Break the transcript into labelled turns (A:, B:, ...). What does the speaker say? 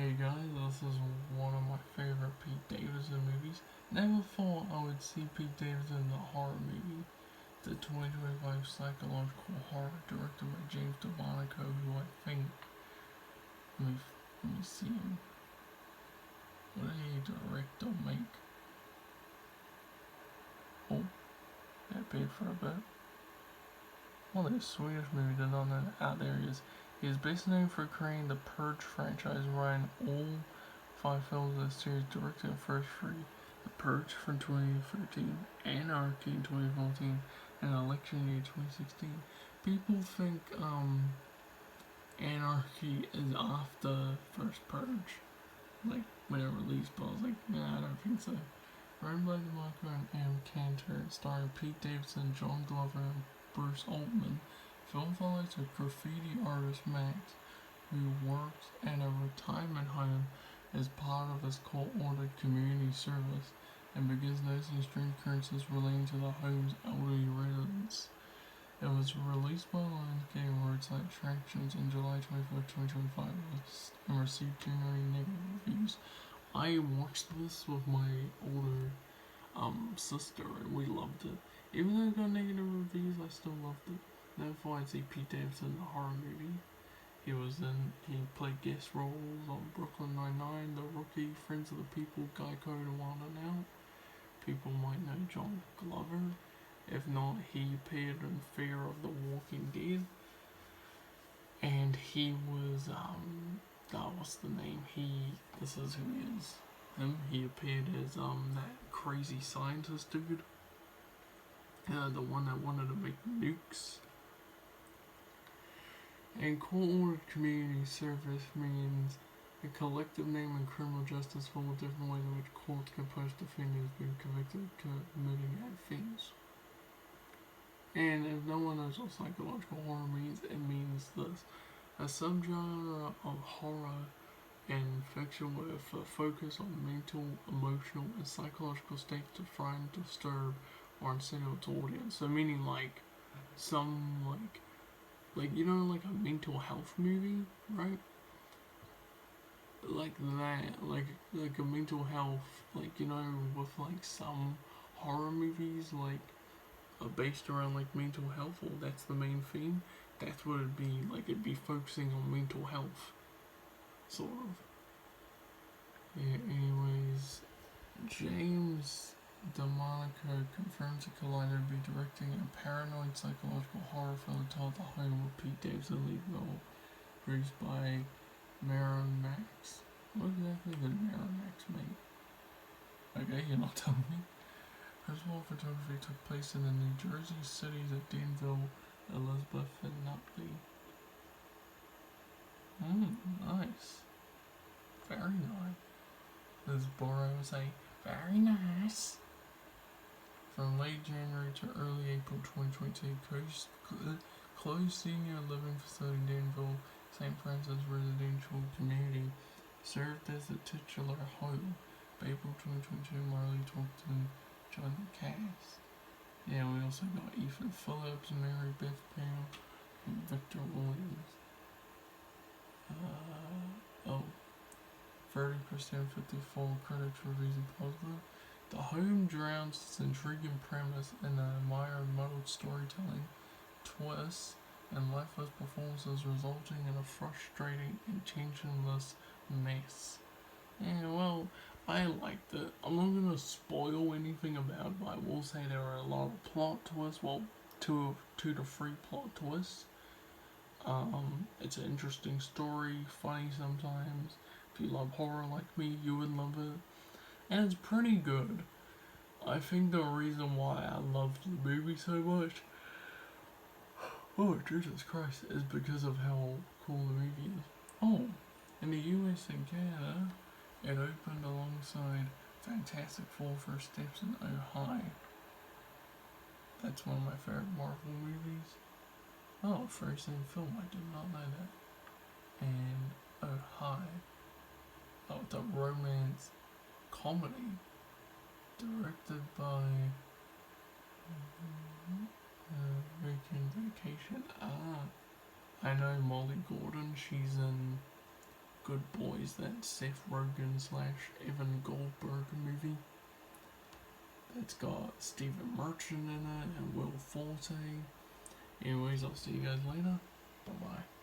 A: Hey guys, this is one of my favorite Pete Davidson movies. Never thought I would see Pete Davidson in a horror movie. The 2025 psychological horror directed by James DeMonaco, who I think, let me see him. What did he direct or make? Oh, that paid for a bit. Well, this Swedish movie did not know out there he is best known for creating the Purge franchise, writing all 5 films of the series, directing the first three: The Purge from 2013, Anarchy in 2014, and Election Year 2016. People think Anarchy is after first Purge, like when it released, but I was like, nah, I don't think so. Written by DeMarco and M. Cantor, starring Pete Davidson, John Glover, and Bruce Altman, film follows a graffiti artist Max, who works at a retirement home as part of his court-ordered community service, and begins noticing strange occurrences relating to the home's elderly residents. It was released by Lionsgate Roadside Attractions on July 25, 2025, and received generally negative reviews. I watched this with my older sister, and we loved it. Even though it got negative reviews, I still loved it. Never thought I'd see Pete Davidson in a horror movie. He played guest roles on Brooklyn Nine-Nine, The Rookie, Friends of the People, Guy Code, and Wild 'N Out. People might know John Glover. If not, he appeared in Fear of the Walking Dead. And he was, what's the name? This is who he is. He appeared as, that crazy scientist dude. The one that wanted to make nukes. And court-ordered community service means a collective name in criminal justice full of different ways in which courts can punish defendants being convicted of committing offense. And if no one knows what psychological horror means, it means this: a subgenre of horror and fiction with a focus on mental, emotional, and psychological states to frighten, disturb, or unsettle its audience. So meaning some you know, like a mental health movie, right? Like that, like a mental health, you know, with some horror movies based around mental health, or that's the main theme. That's what it'd be like. It'd be focusing on mental health, sort of. Yeah. Anyways, James DeMonaco confirms that Collider will be directing a paranoid psychological horror film titled The Home with Pete Davidson lead role, produced by Miramax. What exactly did Miramax make? Okay, you're not telling me. Principal photography took place in the New Jersey cities of Danville, Elizabeth, and Nutley. Nice. Very nice. This borough say, very nice. From late January to early April 2022, closed senior living facility in Danville, St. Francis residential community, served as the titular home. By April 2022, Marley Talkton joined the cast. Yeah, we also got Ethan Phillips, Mary Beth Pale, and Victor Williams. 30% 54 critics reviews and positive. The Home drowns its intriguing premise in a admired muddled storytelling, twists, and lifeless performances, resulting in a frustrating and tensionless mess. Yeah, well, I liked it. I'm not gonna spoil anything about it, but I will say there are a lot of plot twists. Well, two to three plot twists. It's an interesting story, funny sometimes. If you love horror like me, you would love it. And it's pretty good. I think the reason why I love the movie so much, oh Jesus Christ, is because of how cool the movie is. Oh, in the US and Canada, it opened alongside Fantastic Four First Steps in Oh Hi. That's one of my favorite Marvel movies. Oh, first in film, I did not know that. And Oh Hi. Oh, the romance comedy directed by Weekend Vacation. I know Molly Gordon. She's in Good Boys, that Seth Rogen / Evan Goldberg movie. It's got Stephen Merchant in it and Will Forte. Anyways, I'll see you guys later. Bye bye.